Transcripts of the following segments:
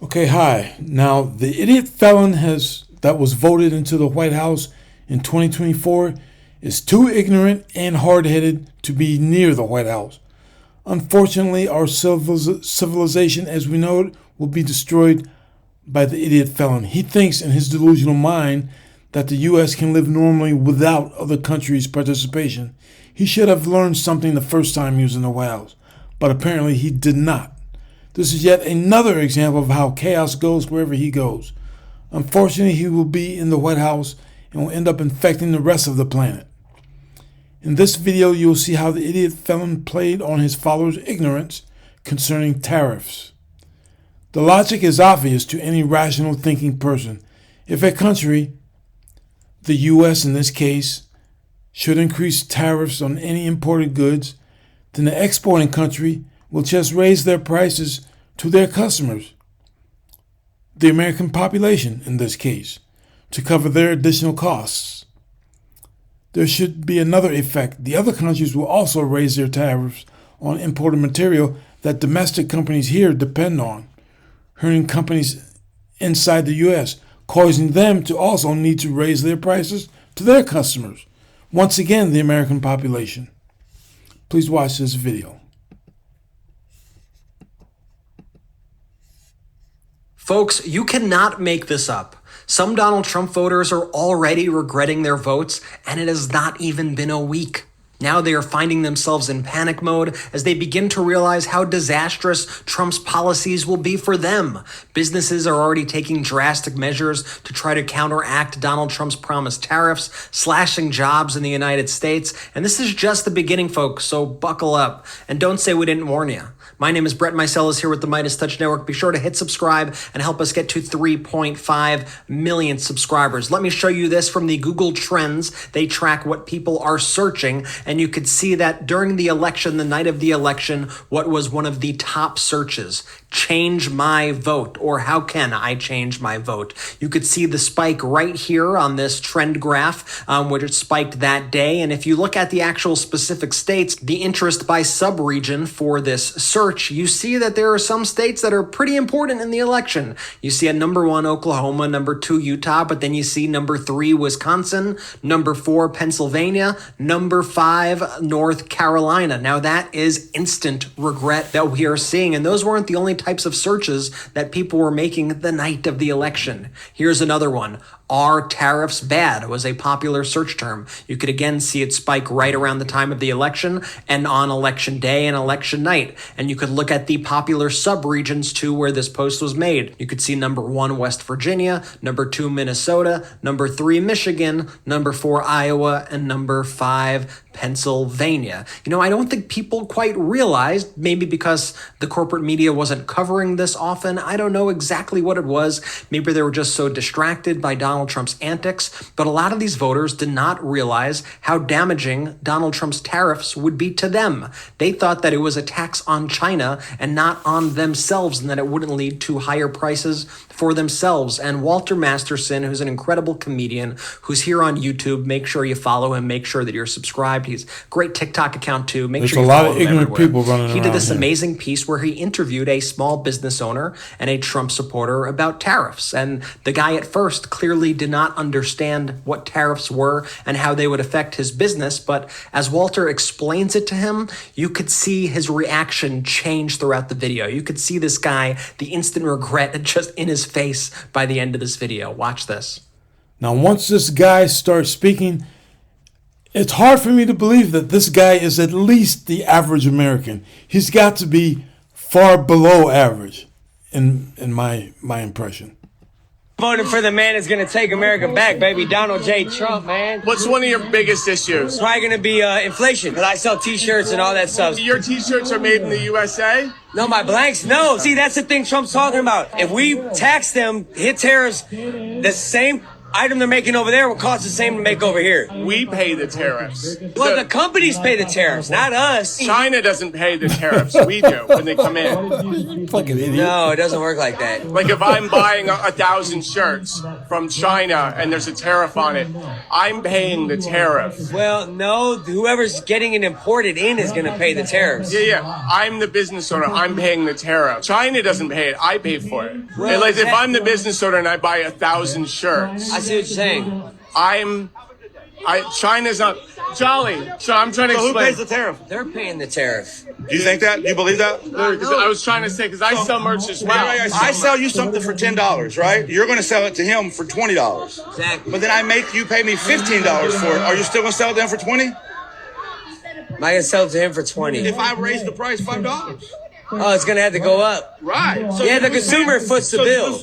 Okay, hi. Now, the idiot felon that was voted into the White House in 2024 is too ignorant and hard-headed to be near the White House. Unfortunately, our civilization as we know it will be destroyed by the idiot felon. He thinks in his delusional mind that the U.S. can live normally without other countries' participation. He should have learned something the first time he was in the White House, but apparently he did not. This is yet another example of how chaos goes wherever he goes. Unfortunately, he will be in the White House and will end up infecting the rest of the planet. In this video, you'll see how the idiot felon played on his followers' ignorance concerning tariffs. The logic is obvious to any rational thinking person. If a country, the U.S. in this case, should increase tariffs on any imported goods, then the exporting country will just raise their prices to their customers, the American population in this case, to cover their additional costs. There should be another effect. The other countries will also raise their tariffs on imported material that domestic companies here depend on, hurting companies inside the U.S., causing them to also need to raise their prices to their customers. Once again, the American population. Please watch this video. Folks, you cannot make this up. Some Donald Trump voters are already regretting their votes, and it has not even been a week. Now they are finding themselves in panic mode as they begin to realize how disastrous Trump's policies will be for them. Businesses are already taking drastic measures to try to counteract Donald Trump's promised tariffs, slashing jobs in the United States. And this is just the beginning, folks, so buckle up. And don't say we didn't warn you. My name is Brett Meiselas here with the MeidasTouch Network. Be sure to hit subscribe and help us get to 3.5 million subscribers. Let me show you this from the Google Trends. They track what people are searching, and you could see that during the election, the night of the election, what was one of the top searches? Change my vote, or how can I change my vote? You could see the spike right here on this trend graph, which it spiked that day. And if you look at the actual specific states, the interest by sub-region for this search, you see that there are some states that are pretty important in the election. You see at number 1, Oklahoma, number 2, Utah, but then you see number 3, Wisconsin, number 4, Pennsylvania, number 5, North Carolina. Now that is instant regret that we are seeing, and those weren't the only types of searches that people were making the night of the election. Here's another one. Are tariffs bad? Was a popular search term. You could again see it spike right around the time of the election and on election day and election night. And you could look at the popular sub-regions too where this post was made. You could see number 1, West Virginia, number 2, Minnesota, number 3, Michigan, number 4, Iowa, and number 5, Pennsylvania. You know, I don't think people quite realized, maybe because the corporate media wasn't covering this often. I don't know exactly what it was. Maybe they were just so distracted by Donald Trump's antics, but a lot of these voters did not realize how damaging Donald Trump's tariffs would be to them. They thought that it was a tax on China and not on themselves, and that it wouldn't lead to higher prices for themselves. And Walter Masterson, who's an incredible comedian, who's here on YouTube, make sure you follow him, make sure that you're subscribed. He's a great TikTok account too. Make sure you follow him. There's a lot of ignorant people running around. He did this amazing piece where he interviewed a small business owner and a Trump supporter about tariffs. And the guy at first clearly did not understand what tariffs were and how they would affect his business. But as Walter explains it to him, you could see his reaction change throughout the video. You could see this guy, the instant regret just in his face by the end of this video. Watch this. Now, once this guy starts speaking, it's hard for me to believe that this guy is at least the average American. He's got to be far below average in my impression. Voting for the man is going to take America back, baby. Donald J. Trump, man. What's one of your biggest issues? Probably going to be inflation, because I sell T-shirts and all that stuff. Your T-shirts are made in the USA? No, my blanks, no. See, that's the thing Trump's talking about. If we tax them, hit tariffs the same item they're making over there will cost the same to make over here. We pay the tariffs. Well, the companies pay the tariffs, not us. China doesn't pay the tariffs. We do when they come in. Fucking idiot. No, it doesn't work like that. Like if I'm buying 1,000 shirts from China and there's a tariff on it, I'm paying the tariff. Well, no, whoever's getting it imported in is going to pay the tariffs. Yeah. I'm the business owner. I'm paying the tariff. China doesn't pay it. I pay for it. Well, And like if I'm the business owner and I buy 1,000 shirts, I see what you're saying. China's not Jolly. So I'm trying to So who explain. pays the tariff? They're paying the tariff. Do you think that? Do you believe that? I was trying to say because I sell merch as well. I sell you something for $10, right? You're going to sell it to him for $20. Exactly. But then I make you pay me $15 for it. Are you still going to sell it to him for $20? Am I going to sell it to him for 20? If I raise the price $5. Oh, it's going to have to go up. Right. So Yeah, the consumer foots the bill.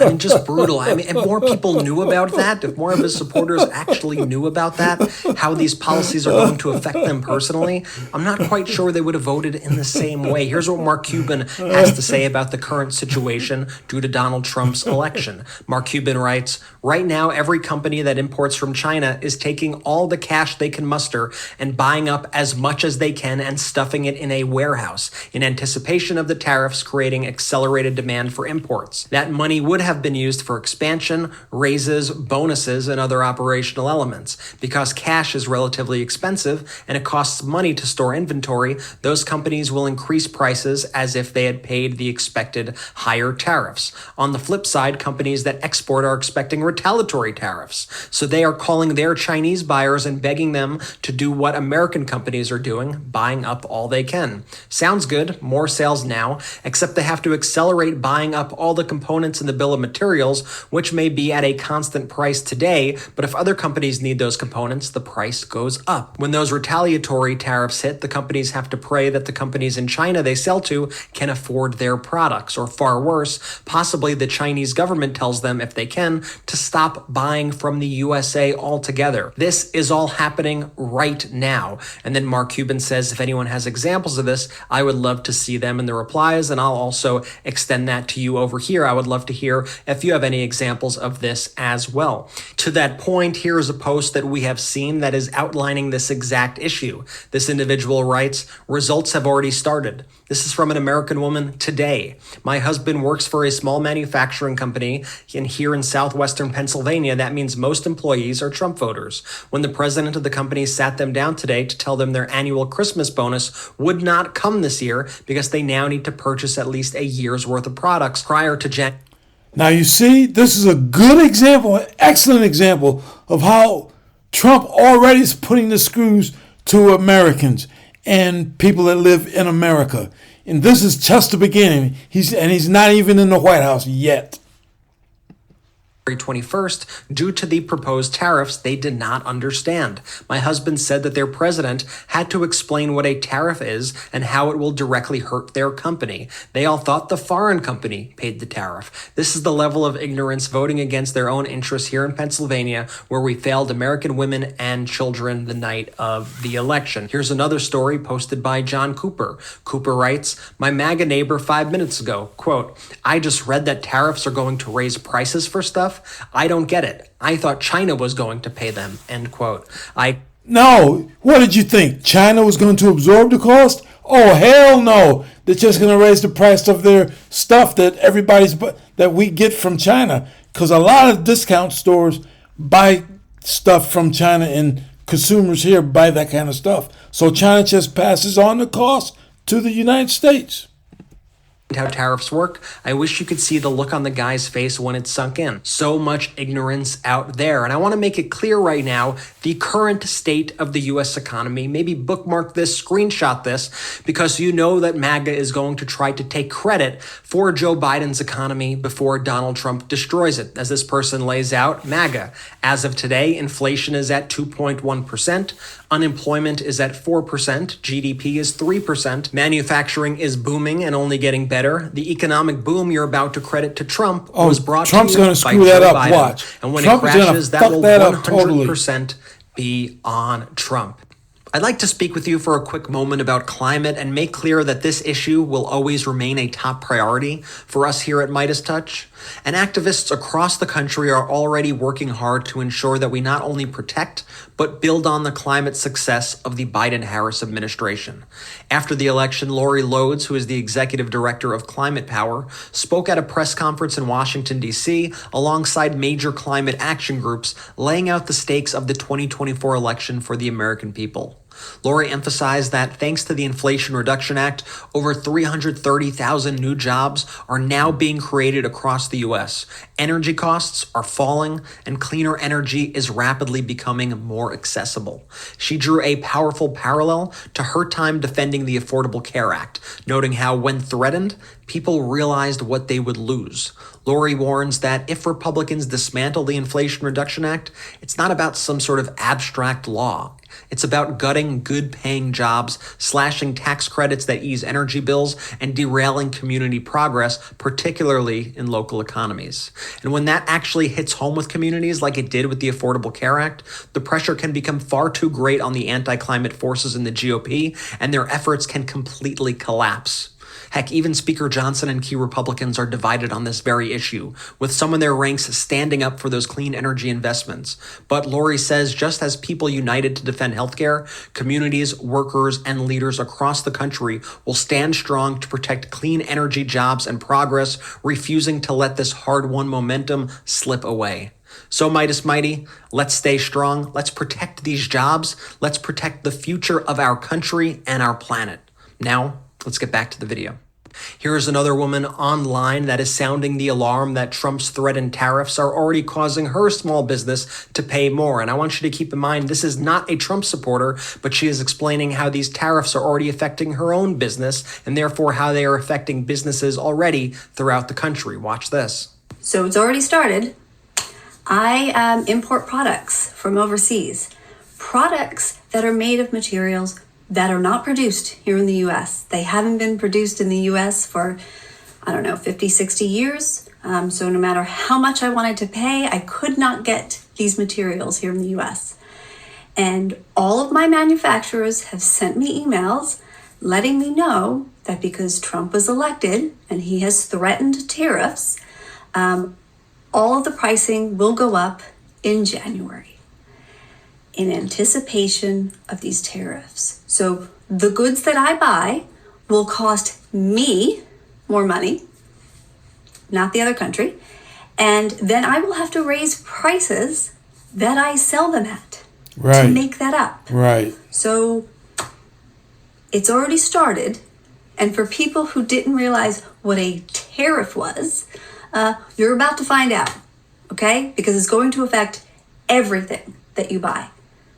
I mean, just brutal. I mean, if more people knew about that, if more of his supporters actually knew about that, how these policies are going to affect them personally, I'm not quite sure they would have voted in the same way. Here's what Mark Cuban has to say about the current situation due to Donald Trump's election. Mark Cuban writes, "Right now, every company that imports from China is taking all the cash they can muster and buying up as much as they can and stuffing it in a warehouse in anticipation of the tariffs creating accelerated demand for imports. That money would have been used for expansion, raises, bonuses, and other operational elements. Because cash is relatively expensive and it costs money to store inventory, those companies will increase prices as if they had paid the expected higher tariffs. On the flip side, companies that export are expecting retaliatory tariffs. So they are calling their Chinese buyers and begging them to do what American companies are doing, buying up all they can. Sounds good, more sales now, except they have to accelerate buying up all the components in the bill of materials, which may be at a constant price today, but if other companies need those components, the price goes up. When those retaliatory tariffs hit, the companies have to pray that the companies in China they sell to can afford their products, or far worse, possibly the Chinese government tells them, if they can, to stop buying from the USA altogether. This is all happening right now." And then Mark Cuban says, if anyone has examples of this, I would love to see them in the replies, and I'll also extend that to you over here. I would love to hear if you have any examples of this as well. To that point, here is a post that we have seen that is outlining this exact issue. This individual writes, "Results have already started. This is from an American woman today. My husband works for a small manufacturing company, and here in southwestern Pennsylvania, that means most employees are Trump voters. When the president of the company sat them down today to tell them their annual Christmas bonus would not come this year because they now need to purchase at least a year's worth of products prior to January." Now you see, this is a good example, an excellent example of how Trump already is putting the screws to Americans and people that live in America. And this is just the beginning. He's not even in the White House yet. 21st, due to the proposed tariffs they did not understand. My husband said that their president had to explain what a tariff is and how it will directly hurt their company. They all thought the foreign company paid the tariff. This is the level of ignorance voting against their own interests here in Pennsylvania, where we failed American women and children the night of the election. Here's another story posted by John Cooper. Cooper writes, "My MAGA neighbor 5 minutes ago, quote, I just read that tariffs are going to raise prices for stuff. I don't get it. I thought China was going to pay them," end quote. No, what did you think? China was going to absorb the cost? Oh, hell no. They're just going to raise the price of their stuff that we get from China. Because a lot of discount stores buy stuff from China and consumers here buy that kind of stuff. So China just passes on the cost to the United States. How tariffs work, I wish you could see the look on the guy's face when it sunk in. So much ignorance out there. And I want to make it clear right now, the current state of the U.S. economy, maybe bookmark this, screenshot this, because you know that MAGA is going to try to take credit for Joe Biden's economy before Donald Trump destroys it. As this person lays out, MAGA, as of today, inflation is at 2.1%, unemployment is at 4%, GDP is 3%, manufacturing is booming and only getting better. The economic boom you're about to credit to Trump was brought Trump's to you gonna by screw that Joe up. Biden. Watch. And when Trump it is gonna crashes, that fuck will that up totally. 100% be on Trump. I'd like to speak with you for a quick moment about climate and make clear that this issue will always remain a top priority for us here at Midas Touch. And activists across the country are already working hard to ensure that we not only protect, but build on the climate success of the Biden-Harris administration. After the election, Lori Lodes, who is the executive director of Climate Power, spoke at a press conference in Washington, D.C., alongside major climate action groups, laying out the stakes of the 2024 election for the American people. Lori emphasized that thanks to the Inflation Reduction Act, over 330,000 new jobs are now being created across the U.S. Energy costs are falling, and cleaner energy is rapidly becoming more accessible. She drew a powerful parallel to her time defending the Affordable Care Act, noting how, when threatened, people realized what they would lose. Lori warns that if Republicans dismantle the Inflation Reduction Act, it's not about some sort of abstract law. It's about gutting good-paying jobs, slashing tax credits that ease energy bills, and derailing community progress, particularly in local economies. And when that actually hits home with communities like it did with the Affordable Care Act, the pressure can become far too great on the anti-climate forces in the GOP, and their efforts can completely collapse. Heck, even Speaker Johnson and key Republicans are divided on this very issue, with some in their ranks standing up for those clean energy investments. But Lori says just as people united to defend healthcare, communities, workers, and leaders across the country will stand strong to protect clean energy jobs and progress, refusing to let this hard-won momentum slip away. So Midas Mighty, let's stay strong, let's protect these jobs, let's protect the future of our country and our planet. Now, let's get back to the video. Here is another woman online that is sounding the alarm that Trump's threatened tariffs are already causing her small business to pay more. And I want you to keep in mind, this is not a Trump supporter, but she is explaining how these tariffs are already affecting her own business and therefore how they are affecting businesses already throughout the country. Watch this. So it's already started. I import products from overseas, products that are made of materials that are not produced here in the U.S. They haven't been produced in the U.S. for, 50, 60 years. So no matter how much I wanted to pay, I could not get these materials here in the U.S. And all of my manufacturers have sent me emails letting me know that because Trump was elected and he has threatened tariffs, all of the pricing will go up in January in anticipation of these tariffs. So the goods that I buy will cost me more money, not the other country, and then I will have to raise prices that I sell them at to make that up. Right. So it's already started, and for people who didn't realize what a tariff was, you're about to find out, okay? Because it's going to affect everything that you buy.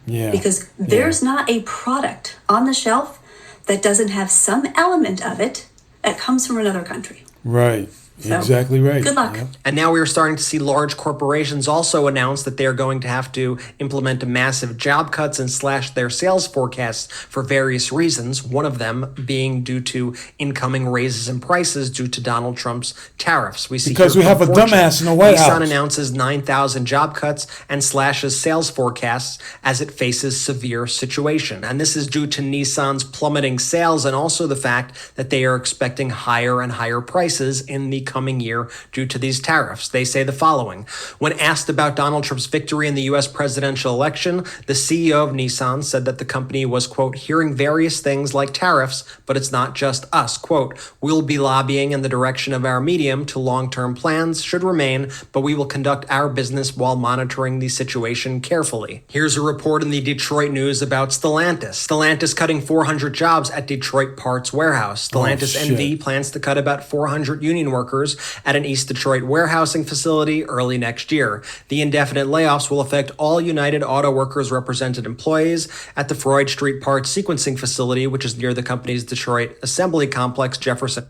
Yeah. Because there's not a product on the shelf that doesn't have some element of it that comes from another country. Right. So, exactly right. Good luck. Yep. And now we are starting to see large corporations also announce that they are going to have to implement massive job cuts and slash their sales forecasts for various reasons, one of them being due to incoming raises in prices due to Donald Trump's tariffs. We see Because here we have a from Fortune, dumbass in the White Nissan House. announces 9,000 job cuts and slashes sales forecasts as it faces severe situation. And this is due to Nissan's plummeting sales and also the fact that they are expecting higher and higher prices in the coming year due to these tariffs. They say the following. When asked about Donald Trump's victory in the U.S. presidential election, the CEO of Nissan said that the company was, quote, hearing various things like tariffs, but it's not just us. Quote, we'll be lobbying in the direction of our medium to long-term plans should remain, but we will conduct our business while monitoring the situation carefully. Here's a report in the Detroit News about Stellantis. Stellantis cutting 400 jobs at Detroit Parts Warehouse. Stellantis NV plans to cut about 400 union workers at an East Detroit warehousing facility early next year. The indefinite layoffs will affect all United Auto Workers represented employees at the Freud Street Parts sequencing facility, which is near the company's Detroit Assembly Complex, Jefferson.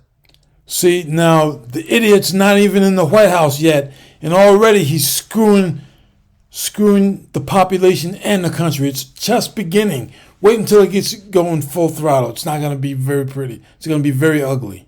See, now the idiot's not even in the White House yet, and already he's screwing the population and the country. It's just beginning. Wait until it gets going full throttle. It's not going to be very pretty. It's going to be very ugly.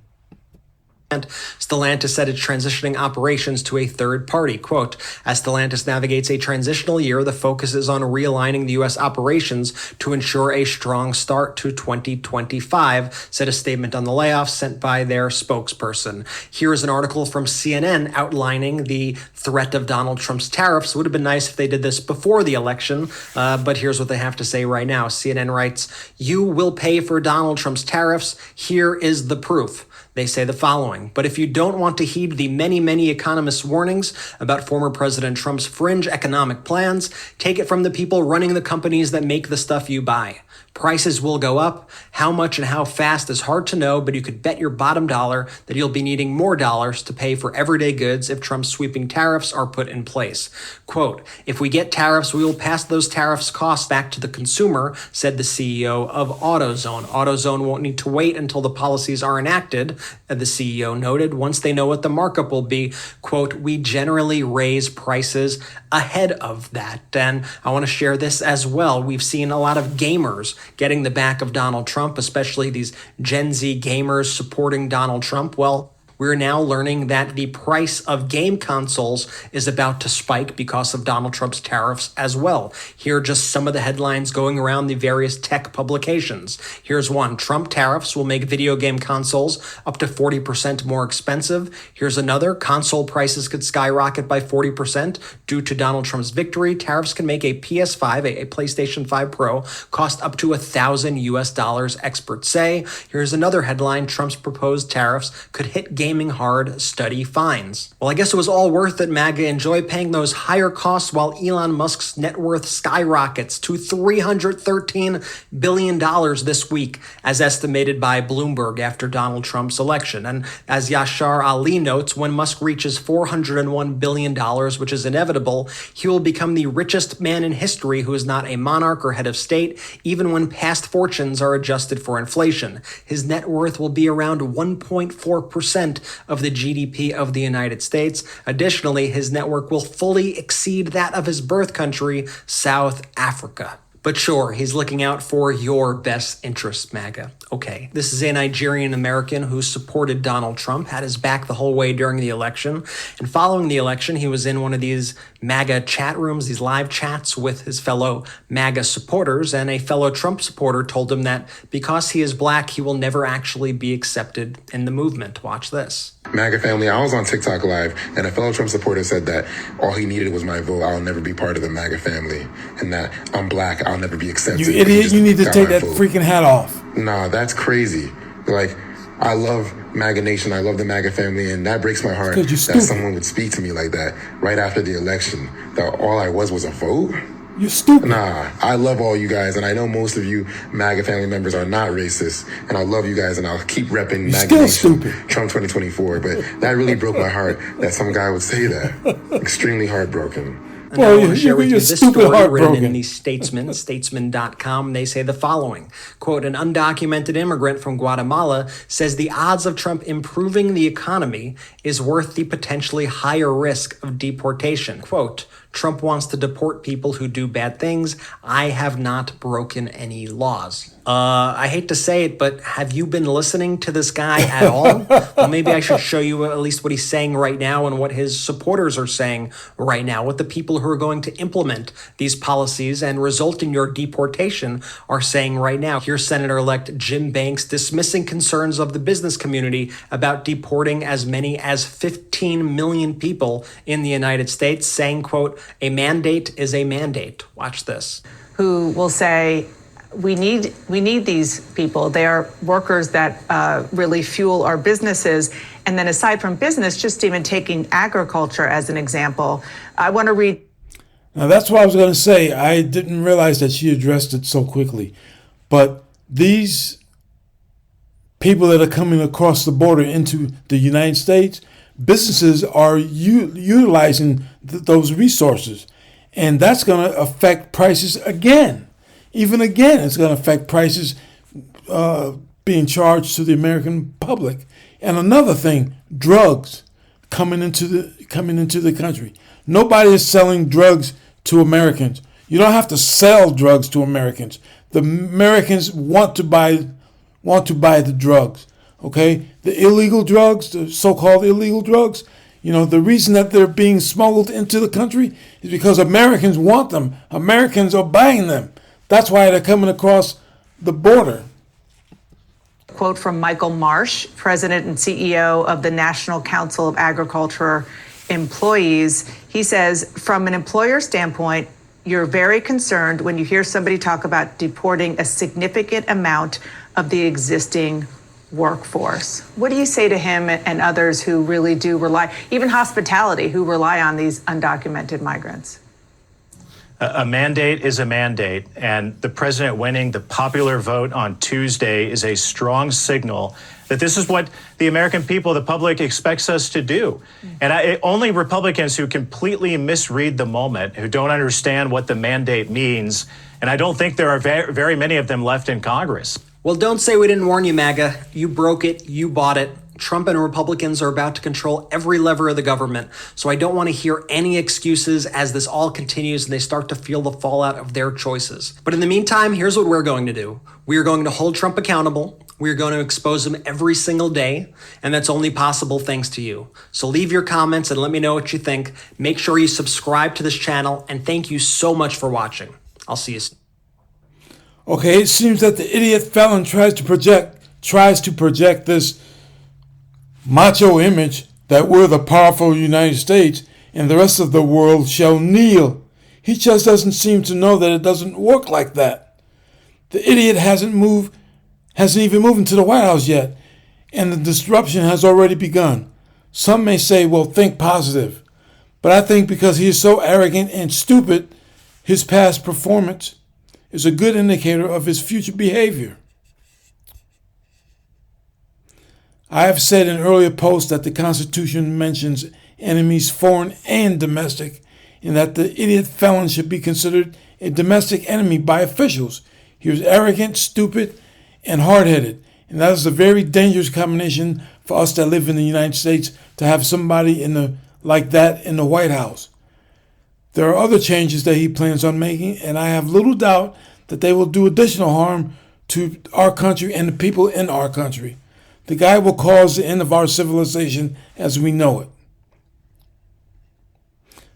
Stellantis said it's transitioning operations to a third party. Quote, as Stellantis navigates a transitional year, the focus is on realigning the U.S. operations to ensure a strong start to 2025, said a statement on the layoffs sent by their spokesperson. Here is an article from CNN outlining the threat of Donald Trump's tariffs. It would have been nice if they did this before the election, but here's what they have to say right now. CNN writes, "You will pay for Donald Trump's tariffs. Here is the proof." They say the following: but if you don't want to heed the many, many economists' warnings about former President Trump's fringe economic plans, take it from the people running the companies that make the stuff you buy. Prices will go up. How much and how fast is hard to know, but you could bet your bottom dollar that you'll be needing more dollars to pay for everyday goods if Trump's sweeping tariffs are put in place. Quote, if we get tariffs, we will pass those tariffs costs back to the consumer, said the CEO of AutoZone. AutoZone won't need to wait until the policies are enacted, the CEO noted. Once they know what the markup will be, quote, we generally raise prices ahead of that. And I want to share this as well. We've seen a lot of gamers getting the back of Donald Trump, especially these Gen Z gamers supporting Donald Trump. Well, we're now learning that the price of game consoles is about to spike because of Donald Trump's tariffs as well. Here are just some of the headlines going around the various tech publications. Here's one: Trump tariffs will make video game consoles up to 40% more expensive. Here's another: console prices could skyrocket by 40% due to Donald Trump's victory. Tariffs can make a PS5, a PlayStation 5 Pro, cost up to $1,000, experts say. Here's another headline: Trump's proposed tariffs could hit gaming hard, study finds. Well, I guess it was all worth it, MAGA. Enjoy paying those higher costs while Elon Musk's net worth skyrockets to $313 billion this week, as estimated by Bloomberg after Donald Trump's election. And as Yashar Ali notes, when Musk reaches $401 billion, which is inevitable, he will become the richest man in history who is not a monarch or head of state, even when past fortunes are adjusted for inflation. His net worth will be around 1.4% of the GDP of the United States. Additionally, his network will fully exceed that of his birth country, South Africa. But sure, he's looking out for your best interests, MAGA. Okay, this is a Nigerian American who supported Donald Trump, had his back the whole way during the election. And following the election, he was in one of these MAGA chat rooms, these live chats with his fellow MAGA supporters. And a fellow Trump supporter told him that because he is black, he will never actually be accepted in the movement. Watch this. MAGA family, I was on TikTok Live, and a fellow Trump supporter said that all he needed was my vote. I'll never be part of the MAGA family, and that I'm black. I'll never be accepted. You idiot, you need to take that freaking hat off. Nah, that's crazy. Like, I love MAGA Nation. I love the MAGA family, and that breaks my heart that someone would speak to me like that right after the election, that all I was a vote. You're stupid. Nah, I love all you guys, and I know most of you MAGA family members are not racist, and I love you guys, and I'll keep repping MAGA Nation, Trump 2024, but that really broke my heart that some guy would say that. Extremely heartbroken. And well, I want to share with you this story written in the Statesman, statesman.com. They say the following, quote, an undocumented immigrant from Guatemala says the odds of Trump improving the economy is worth the potentially higher risk of deportation. Quote, Trump wants to deport people who do bad things. I have not broken any laws. I hate to say it, but have you been listening to this guy at all? Well, maybe I should show you at least what he's saying right now and what his supporters are saying right now, what the people who are going to implement these policies and result in your deportation are saying right now. Here's Senator-elect Jim Banks dismissing concerns of the business community about deporting as many as 15 million people in the United States, saying, quote, a mandate is a mandate. Watch this. Who will say, we need these people. They are workers that really fuel our businesses. And then aside from business, just even taking agriculture as an example, I want to read. Now that's what I was going to say. I didn't realize that she addressed it so quickly. But these people that are coming across the border into the United States, businesses are utilizing those resources. And that's going to affect prices again. Even again, it's going to affect prices being charged to the American public. And another thing, drugs coming into the country. Nobody is selling drugs to Americans. You don't have to sell drugs to Americans. The Americans want to buy the drugs. Okay, the illegal drugs, the so-called illegal drugs, the reason that they're being smuggled into the country is because Americans want them. Americans are buying them. That's why they're coming across the border. Quote from Michael Marsh, President and CEO of the National Council of Agriculture Employees. He says, from an employer standpoint, you're very concerned when you hear somebody talk about deporting a significant amount of the existing workforce. What do you say to him and others who really do rely, even hospitality, who rely on these undocumented migrants? A mandate is a mandate, and the president winning the popular vote on Tuesday is a strong signal that this is what the American people, the public, expects us to do. And only Republicans who completely misread the moment, who don't understand what the mandate means, and I don't think there are very many of them left in Congress. Well, don't say we didn't warn you, MAGA. You broke it. You bought it. Trump and Republicans are about to control every lever of the government, so I don't want to hear any excuses as this all continues and they start to feel the fallout of their choices. But in the meantime, here's what we're going to do. We are going to hold Trump accountable. We are going to expose him every single day, and that's only possible thanks to you. So leave your comments and let me know what you think. Make sure you subscribe to this channel, and thank you so much for watching. I'll see you soon. Okay, it seems that the idiot felon tries to project this macho image that we're the powerful United States and the rest of the world shall kneel. He just doesn't seem to know that it doesn't work like that. The idiot hasn't even moved into the White House yet, and the disruption has already begun. Some may say, well, think positive. But I think because he is so arrogant and stupid, his past performance is a good indicator of his future behavior. I have said in earlier posts that the Constitution mentions enemies, foreign and domestic, and that the idiot felon should be considered a domestic enemy by officials. He was arrogant, stupid, and hard-headed, and that is a very dangerous combination for us that live in the United States to have somebody like that in the White House. There are other changes that he plans on making, and I have little doubt that they will do additional harm to our country and the people in our country. The guy will cause the end of our civilization as we know it.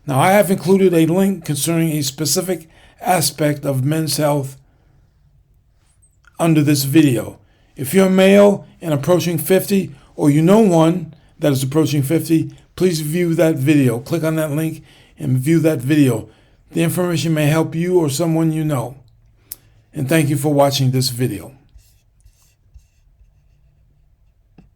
Now, I have included a link concerning a specific aspect of men's health under this video. If you're male and approaching 50, or you know one that is approaching 50, please view that video. Click on that link and view that video. The information may help you or someone you know. And thank you for watching this video.